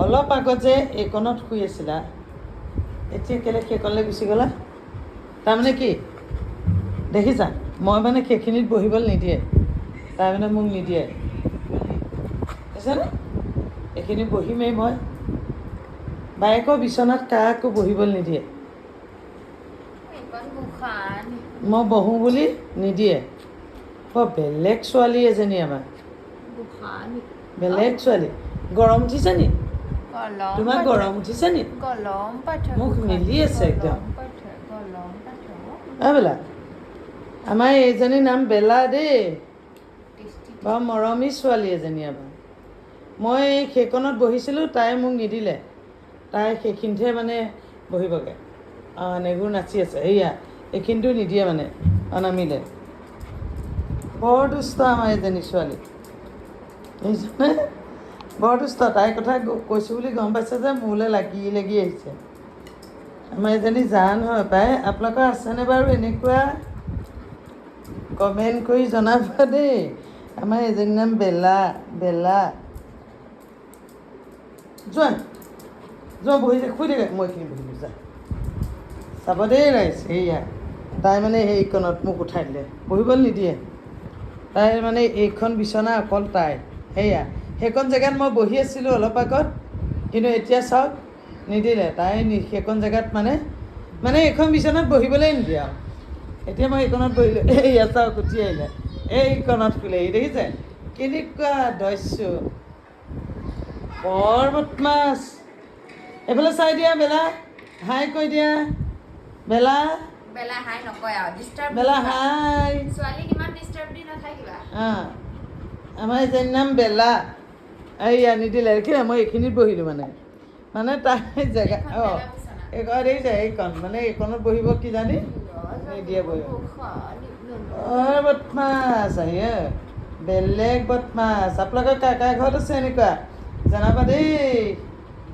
অলপ আগত যে এইকণত শুই আছিলা, এতিয়া কেলৈ সেইকণলৈ গুচি গ'লা? তাৰমানে কি দেখিছা, মই মানে সেইখিনিত বহিবলৈ নিদিয়ে, তাই মানে মোক নিদিয়ে, বুজিছানে? এইখিনি বহিমেই মই। বায়েকৰ বিচনাত কাকো বহিবলৈ নিদিয়ে, মই বহোঁ বুলি নিদিয়ে। বৰ বেলেগ ছোৱালী এজনী আমাৰ, বেলেগ ছোৱালী। গৰম উঠিছে নি? তোমাৰ গৰম উঠিছে নি? মুখ মেলি আছে একদম। বেলা, আমাৰ এইজনীৰ নাম বেলা দেই, বৰ মৰমী ছোৱালী এজনী আমাৰ। মই সেইকণত বহিছিলোঁ, তাই মোক নিদিলে, তাই সেইখিনিতহে মানে বহিবগৈ। নেগুৰ নাচি আছে, এইয়া এইখিনিতো নিদিয়ে মানে, অনামিলে। বৰ দুষ্ট আমাৰ এজনী ছোৱালী, বুজিছানে? বৰ দুষ্ট। তাইৰ কথা কৈছোঁ বুলি গম পাইছে যে মোলৈ লাগি লাগি আহিছে। আমাৰ এজনী জান হয় পাই। আপোনালোকৰ আছেনে বাৰু এনেকুৱা? কমেণ্ট কৰি জনাব দেই। আমাৰ এজনীৰ নাম বেলা, বেলা। যোৱা যোৱা বহি থাক, শুই থাকে, মই এইখিনি বহিলোঁ, যা। চাব দেই ৰাইজ, এইয়া তাই মানে সেইকণত মোক উঠাই দিলে, বহিবলৈ নিদিয়ে। তাইৰ মানে এইখন বিচনা অকল তাই, সেয়া সেইকণ জেগাত মই বহি আছিলোঁ অলপ আগত, কিন্তু এতিয়া চাওক নিদিলে। তাই সেইকণ জেগাত মানে এইখন বিচনাত বহিবলৈ নিদিয়ে আৰু। এতিয়া মই এইকণত বহিলোঁ, এইয়া চাওক উঠি আহিলে, এইকণত শুলেহি, দেখিছে কেনেকুৱা দস্যু, বৰ বদমাছ। এইফালে চাই দিয়া বেলা, হাই কৈ দিয়া বেলা। বেলা হাই নকয় আৰু, ডিষ্টাৰ্ব বেলা হাই। ছোৱালীক ইমান ডিষ্টাৰ্ব দি নাথাকিবা। আমাৰ এজনীৰ নাম বেলা। এইয়া নিদিলে, দেখিলে মই এইখিনিত বহিলোঁ মানে তাই জেগা দেখিছে, এইকণ মানে এইকণত বহিব কি জানি নিদিয়ে বহিব। বদমাছ আহি, বেলেগ বদমাছ। আপোনালোকৰ কাকা ঘৰত আছে এনেকুৱা, জনাবা দেই।